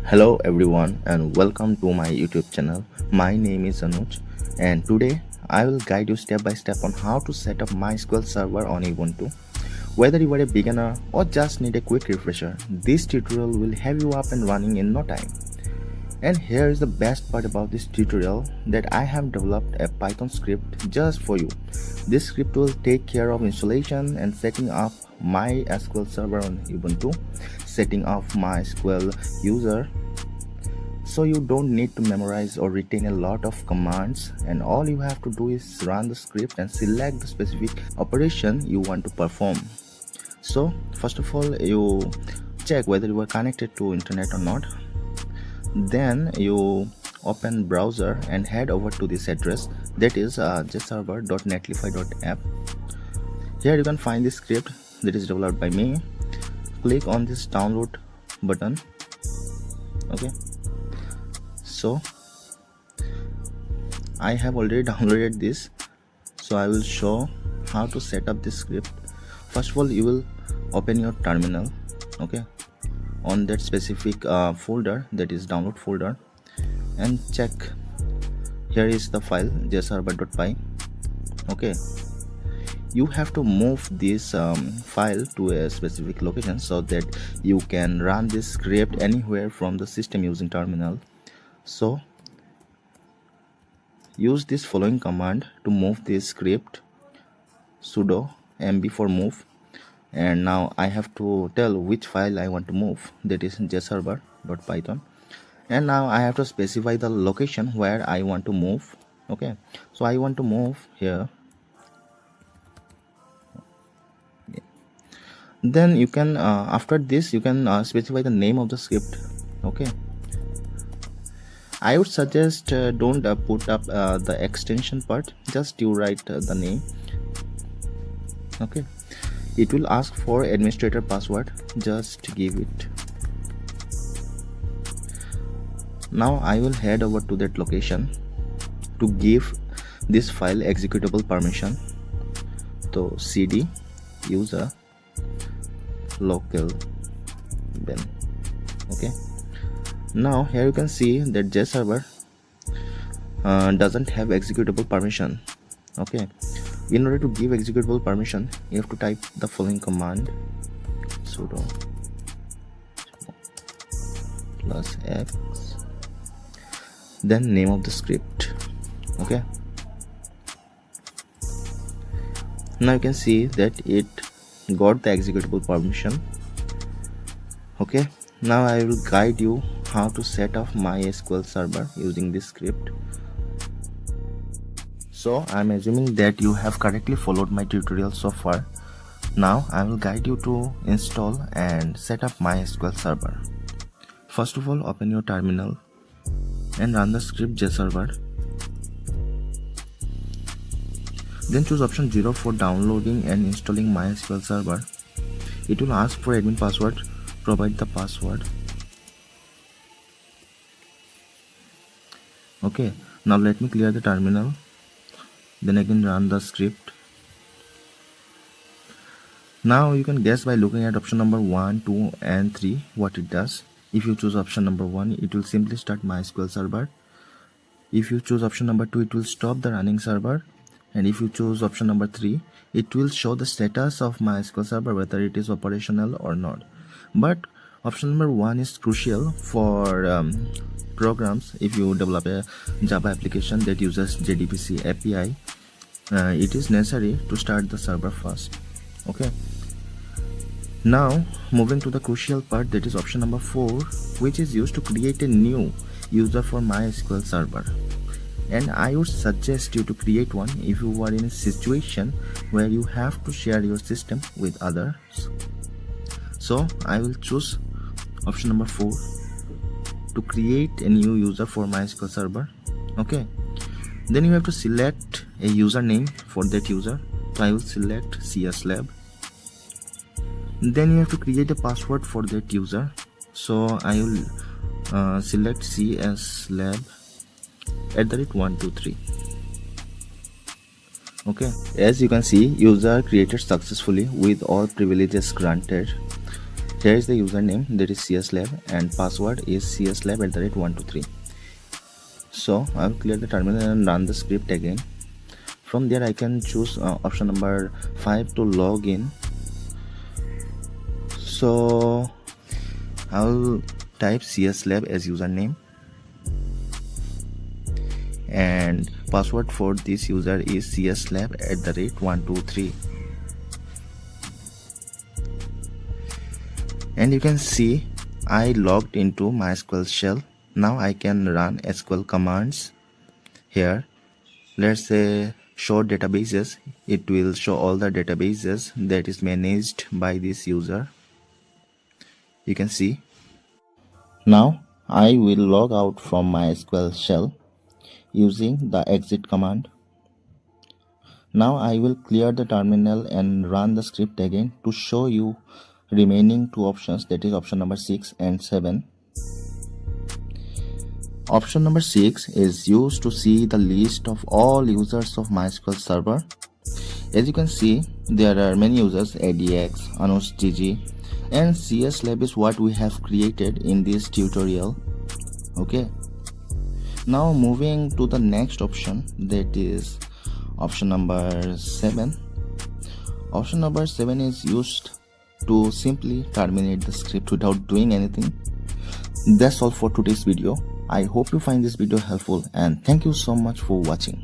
Hello everyone and welcome to my YouTube channel. My name is Anuj and today I will guide you step by step on how to set up MySQL Server on Ubuntu. Whether you are a beginner or just need a quick refresher, this tutorial will have you up and running in no time. And here is the best part about this tutorial, that I have developed a Python script just for you. This script will take care of installation and setting up MySQL Server on Ubuntu, setting up MySQL user, so you don't need to memorize or retain a lot of commands, and all you have to do is run the script and select the specific operation you want to perform. So first of all, you check whether you are connected to internet or not. Then you open browser and head over to this address, that is JServer.netlify.app. Here you can find this script that is developed by me. Click on this download button. Okay, so I have already downloaded this, so I will show how to set up this script. First of all, you will open your terminal, okay, on that specific folder, that is download folder, and check. Here is the file jserver.py. okay, you have to move this file to a specific location so that you can run this script anywhere from the system using terminal. So use this following command to move this script: sudo mb for move. And now I have to tell which file I want to move, that is jserver.python. And now I have to specify the location where I want to move. Okay, so I want to move here. Then you can after this you can specify the name of the script. Okay, I would suggest don't put up the extension part, just you write the name. Okay, it will ask for administrator password, just give it. Now I will head over to that location to give this file executable permission. So cd user local bin. Okay, now here you can see that JServer doesn't have executable permission. Okay, in order to give executable permission, you have to type the following command: sudo +x, then name of the script. Okay, now you can see that it got the executable permission. Okay, now I will guide you how to set up MySQL Server using this script. So I'm assuming that you have correctly followed my tutorial so far. Now I will guide you to install and set up MySQL Server. First of all, open your terminal and run the script JServer. Then choose option 0 for downloading and installing MySQL Server. It will ask for admin password. Provide the password. Okay, now let me clear the terminal. Then again run the script. Now you can guess by looking at option number 1, 2 and 3 what it does. If you choose option number 1, it will simply start MySQL Server. If you choose option number 2, it will stop the running server. And if you choose option number 3, it will show the status of MySQL Server, whether it is operational or not. But option number 1 is crucial for programs. If you develop a Java application that uses JDBC API, it is necessary to start the server first. Okay, now moving to the crucial part, that is option number 4, which is used to create a new user for MySQL Server. And I would suggest you to create one if you are in a situation where you have to share your system with others. So I will choose option number 4 to create a new user for MySQL Server. Okay, then you have to select a username for that user. So I will select cslab. Then you have to create a password for that user. So I will select cslab@123. Okay, as you can see, user created successfully with all privileges granted. Here is the username, that is cslab, and password is cslab@123. So I will clear the terminal and run the script again. From there I can choose option number 5 to log in. So I will type cslab as username, and password for this user is cslab@123. And you can see I logged into MySQL shell. Now I can run SQL commands here. Let's say show databases. It will show all the databases that is managed by this user. You can see. Now I will log out from MySQL shell using the exit command. Now I will clear the terminal and run the script again to show you remaining two options, that is option number 6 and 7. Option number 6 is used to see the list of all users of MySQL Server. As you can see, there are many users: ADX, Anush GG, and cslab is what we have created in this tutorial. Okay. Now moving to the next option, that is option number 7. Option number 7 is used to simply terminate the script without doing anything. That's all for today's video. I hope you find this video helpful, and thank you so much for watching.